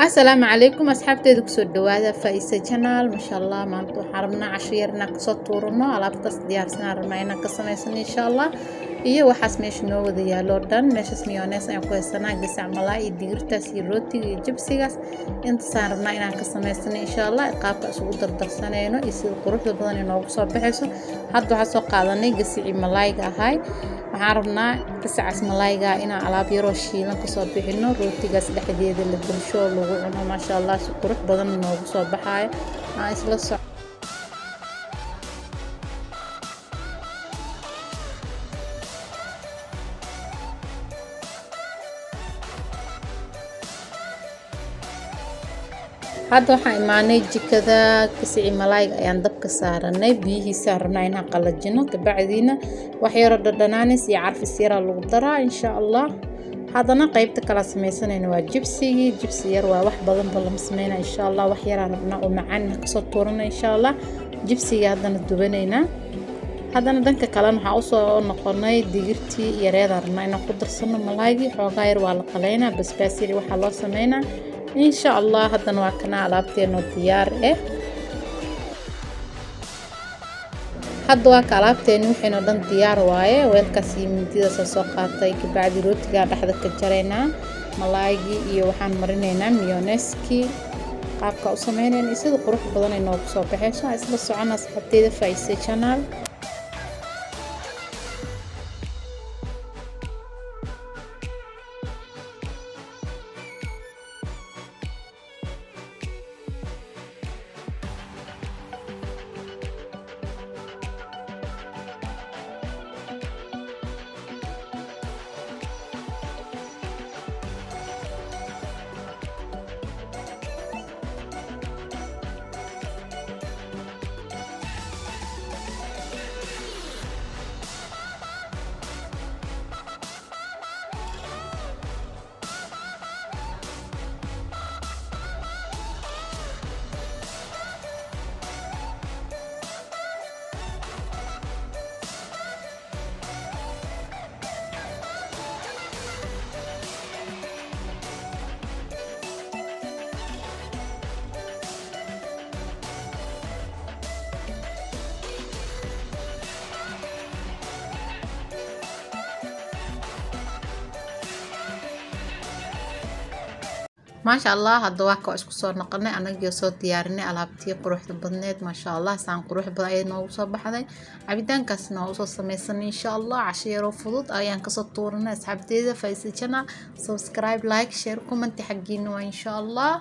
السلام عليكم أصحابتي دكسور دوادا فايسة channel ما شاء الله ما أنتو حرمنا عشيرنا كسطورنا على بطس ديار سنة رمينا كسميسن إن شاء الله iyo waxaas meesha noo wada yaalo dhan meeshas mayonnaise ayaan ku haysanaa gasac malaay digirtaas iyo rootiga iyo jibsigaas intaasaan rabnaa inaan ka samaysano insha allah qaabka isugu dardarsanayno iyo sida quruxda badan inoogu soo baxayso hadda waxaan soo qaadanay gasacii malaayga ahay waxaan rabnaa gasacaas malaayga inaan alaab yaroo shiilan kasoo bixino rootigaas dhexdeeda la bulsho lagu cuno maasha allah si qurux badan inoogu soo baxaayo aan isla soc hadda waxaan imaanay jikada gasacii malaayga ayaan dabka saaranay biyihiisa rabnaa inaan qalajino kabacdiina wax yaro dhadhanaanis iyo carfis yara lagu daraa insha allah haddana qaybta kala samaysanayna waa jibsigii jibsi yar waa wax badan ba lama sameynaa insha allah wax yaraan rabnaa oo macaan kasoo tuurana insha allah jibsiga haddana dubanaynaa haddana danka kalena waxaa usoo noqonay digirtii yareedaan rabnaa inaan ku darsano malaaygii xoogaa yar waa la qalaynaa basbaas yari waxaa loo sameynaa إن شاء الله هذا نوع كنا لابتينو ديار هذا واك لابتينو حين ودن ديار واي ويلكاسي من تيدا سوقاتي كبعد روتيغا دحدا كجرينا ملايغي iyo waxaan marinaynaa mayonnaise-ki qaabka u sameynayna sida qurux badan ay noogu soo baxayso isla soconaa saxabteeda Faiza channel ما شاء الله هذا واقع اسكو صار نقلنا أنا جي صوت ديارني ألعبتي قروح البنات ما شاء الله سان قروح بدأ نوصل بحذي عبيدان كسنا وصل سميسن إن شاء الله عشير وفضوط أيان كسر طورنا أصحاب تيدا فايسة channel سبسكرايب لايك شير كومنت حقين وإن شاء الله